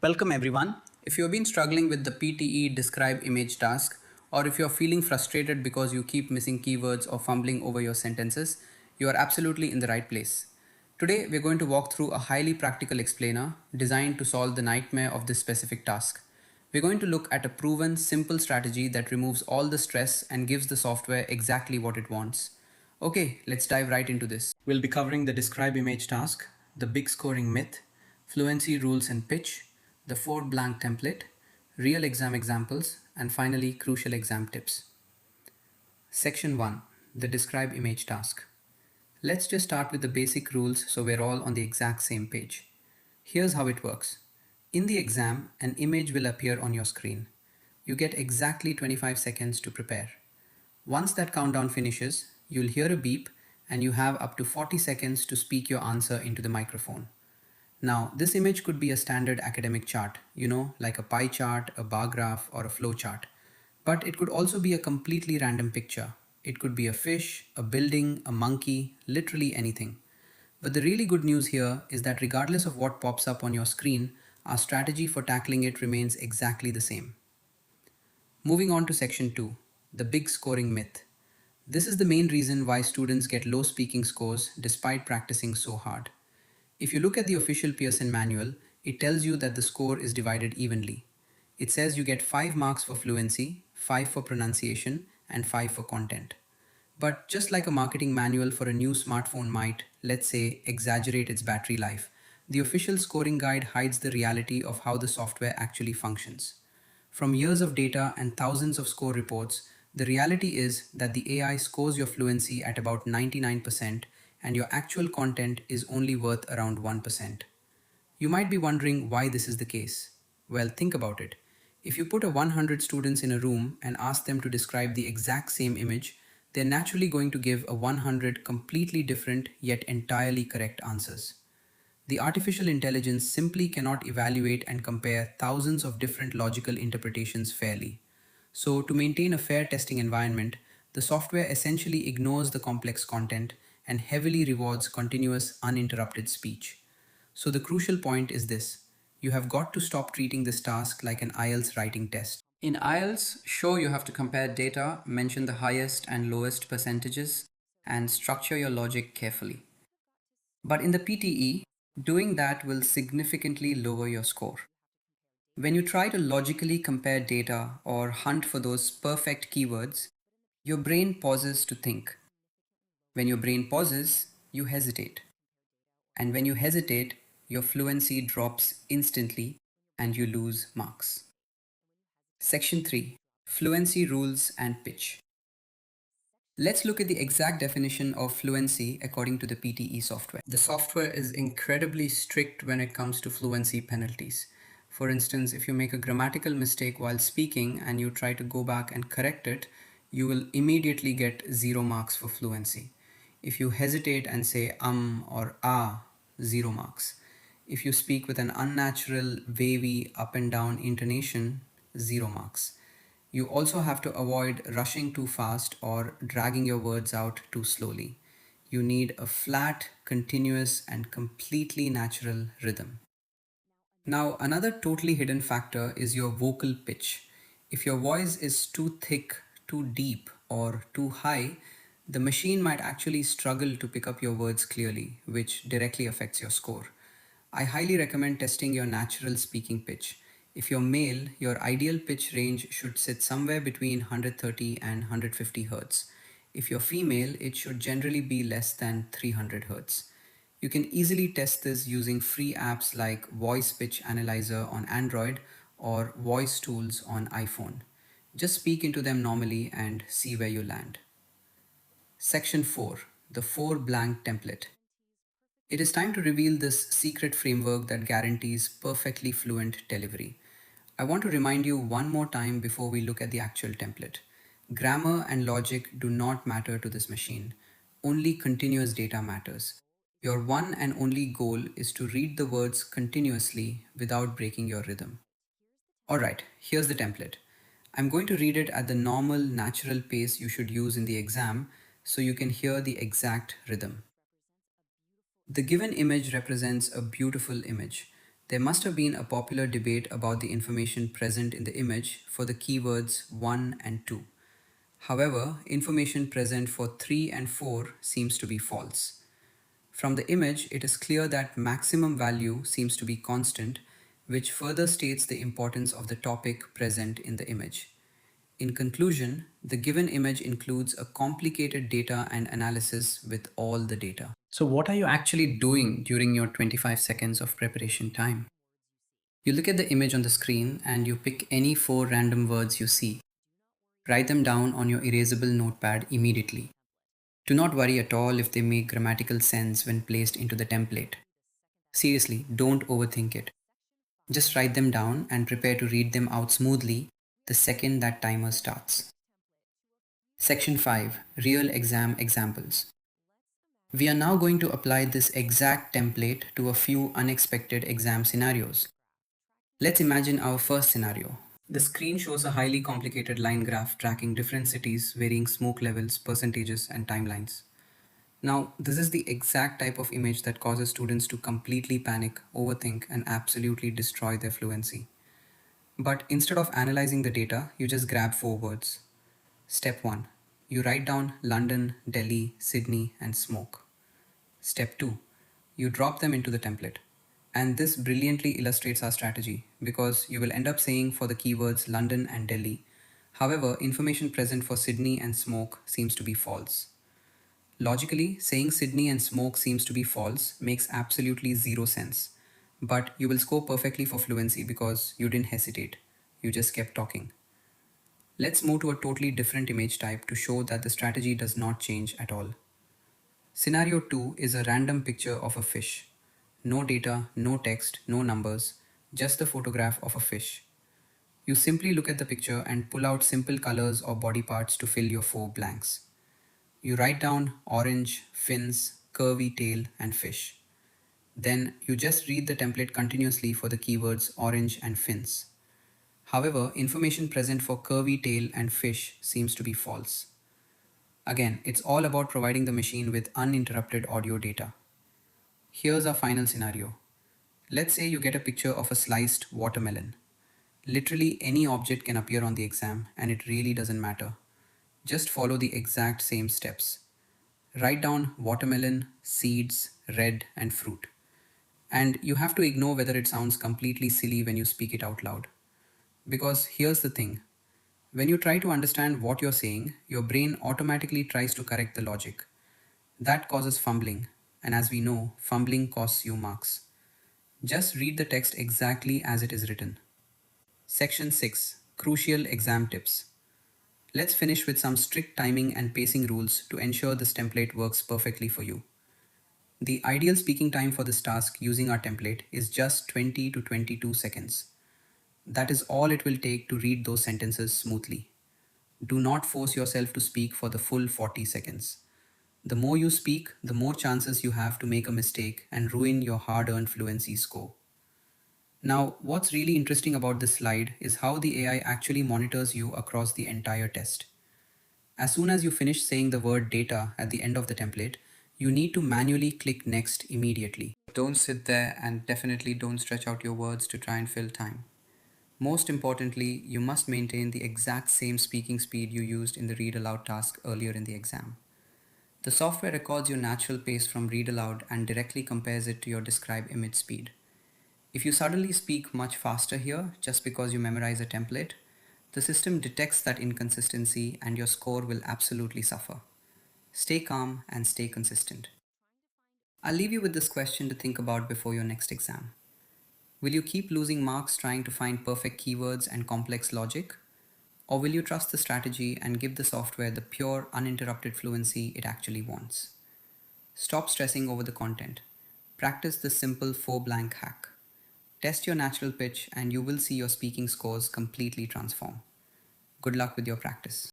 Welcome everyone. If you've been struggling with the PTE Describe Image task, or if you're feeling frustrated because you keep missing keywords or fumbling over your sentences, you are absolutely in the right place. Today, we're going to walk through a highly practical explainer designed to solve the nightmare of this specific task. We're going to look at a proven, simple strategy that removes all the stress and gives the software exactly what it wants. Okay, let's dive right into this. We'll be covering the Describe Image task, the big scoring myth, fluency rules and pitch, the 4 blank template, real exam examples, and finally crucial exam tips. Section 1. The Describe Image task. Let's just start with the basic rules so we're all on the exact same page. Here's how it works. In the exam, an image will appear on your screen. You get exactly 25 seconds to prepare. Once that countdown finishes, you'll hear a beep and you have up to 40 seconds to speak your answer into the microphone. Now, this image could be a standard academic chart, like a pie chart, a bar graph, or a flow chart. But it could also be a completely random picture. It could be a fish, a building, a monkey, literally anything. But the really good news here is that regardless of what pops up on your screen, our strategy for tackling it remains exactly the same. Moving on to section 2, the big scoring myth. This is the main reason why students get low speaking scores despite practicing so hard. If you look at the official Pearson manual, it tells you that the score is divided evenly. It says you get 5 marks for fluency, 5 for pronunciation, and 5 for content. But just like a marketing manual for a new smartphone might, let's say, exaggerate its battery life, the official scoring guide hides the reality of how the software actually functions. From years of data and thousands of score reports, the reality is that the AI scores your fluency at about 99% and your actual content is only worth around 1%. You might be wondering why this is the case. Well, think about it. If you put 100 students in a room and ask them to describe the exact same image, they're naturally going to give a 100 completely different yet entirely correct answers. The artificial intelligence simply cannot evaluate and compare thousands of different logical interpretations fairly. So, to maintain a fair testing environment, the software essentially ignores the complex content and heavily rewards continuous, uninterrupted speech. So, the crucial point is this: you have got to stop treating this task like an IELTS writing test. In IELTS, sure, you have to compare data, mention the highest and lowest percentages, and structure your logic carefully. But in the PTE, doing that will significantly lower your score. When you try to logically compare data or hunt for those perfect keywords, your brain pauses to think. When your brain pauses, you hesitate. And when you hesitate, your fluency drops instantly and you lose marks. Section 3. Fluency rules and pitch. Let's look at the exact definition of fluency according to the PTE software. The software is incredibly strict when it comes to fluency penalties. For instance, if you make a grammatical mistake while speaking and you try to go back and correct it, you will immediately get 0 marks for fluency. If you hesitate and say or ah, 0 marks. If you speak with an unnatural, wavy, up and down intonation, 0 marks. You also have to avoid rushing too fast or dragging your words out too slowly. You need a flat, continuous, and completely natural rhythm. Now, another totally hidden factor is your vocal pitch. If your voice is too thick, too deep, or too high, the machine might actually struggle to pick up your words clearly, which directly affects your score. I highly recommend testing your natural speaking pitch. If you're male, your ideal pitch range should sit somewhere between 130 and 150 Hz. If you're female, it should generally be less than 300 Hz. You can easily test this using free apps like Voice Pitch Analyzer on Android or Voice Tools on iPhone. Just speak into them normally and see where you land. Section 4. The 4 blank template. It is time to reveal this secret framework that guarantees perfectly fluent delivery. I want to remind you one more time before we look at the actual template. Grammar and logic do not matter to this machine. Only continuous data matters. Your one and only goal is to read the words continuously without breaking your rhythm. Alright, here's the template. I'm going to read it at the normal, natural pace you should use in the exam so you can hear the exact rhythm. The given image represents a beautiful image. There must have been a popular debate about the information present in the image for the keywords 1 and 2. However, information present for 3 and 4 seems to be false. From the image, it is clear that maximum value seems to be constant, which further states the importance of the topic present in the image. In conclusion, the given image includes a complicated data and analysis with all the data. So what are you actually doing during your 25 seconds of preparation time? You look at the image on the screen and you pick any 4 random words you see. Write them down on your erasable notepad immediately. Do not worry at all if they make grammatical sense when placed into the template. Seriously, don't overthink it. Just write them down and prepare to read them out smoothly the second that timer starts. Section 5. Real exam examples. We are now going to apply this exact template to a few unexpected exam scenarios. Let's imagine our first scenario. The screen shows a highly complicated line graph tracking different cities, varying smoke levels, percentages, and timelines. Now, this is the exact type of image that causes students to completely panic, overthink, and absolutely destroy their fluency. But instead of analyzing the data, you just grab 4 words. Step 1. You write down London, Delhi, Sydney, and smoke. Step 2. You drop them into the template. And this brilliantly illustrates our strategy because you will end up saying for the keywords London and Delhi. However, information present for Sydney and smoke seems to be false. Logically, saying Sydney and smoke seems to be false makes absolutely zero sense. But you will score perfectly for fluency because you didn't hesitate. You just kept talking. Let's move to a totally different image type to show that the strategy does not change at all. Scenario 2 is a random picture of a fish. No data, no text, no numbers, just the photograph of a fish. You simply look at the picture and pull out simple colors or body parts to fill your 4 blanks. You write down orange, fins, curvy tail, and fish. Then you just read the template continuously for the keywords orange and fins. However, information present for curvy tail and fish seems to be false. Again, it's all about providing the machine with uninterrupted audio data. Here's our final scenario. Let's say you get a picture of a sliced watermelon. Literally any object can appear on the exam and it really doesn't matter. Just follow the exact same steps. Write down watermelon, seeds, red, and fruit. And you have to ignore whether it sounds completely silly when you speak it out loud. Because here's the thing. When you try to understand what you're saying, your brain automatically tries to correct the logic. That causes fumbling, and as we know, fumbling costs you marks. Just read the text exactly as it is written. Section 6. Crucial exam tips. Let's finish with some strict timing and pacing rules to ensure this template works perfectly for you. The ideal speaking time for this task using our template is just 20 to 22 seconds. That is all it will take to read those sentences smoothly. Do not force yourself to speak for the full 40 seconds. The more you speak, the more chances you have to make a mistake and ruin your hard-earned fluency score. Now, what's really interesting about this slide is how the AI actually monitors you across the entire test. As soon as you finish saying the word data at the end of the template, you need to manually click next immediately. Don't sit there and definitely don't stretch out your words to try and fill time. Most importantly, you must maintain the exact same speaking speed you used in the read aloud task earlier in the exam. The software records your natural pace from read aloud and directly compares it to your describe image speed. If you suddenly speak much faster here just because you memorize a template, the system detects that inconsistency and your score will absolutely suffer. Stay calm and stay consistent. I'll leave you with this question to think about before your next exam. Will you keep losing marks trying to find perfect keywords and complex logic? Or will you trust the strategy and give the software the pure, uninterrupted fluency it actually wants? Stop stressing over the content. Practice the simple 4 blank hack. Test your natural pitch and you will see your speaking scores completely transform. Good luck with your practice.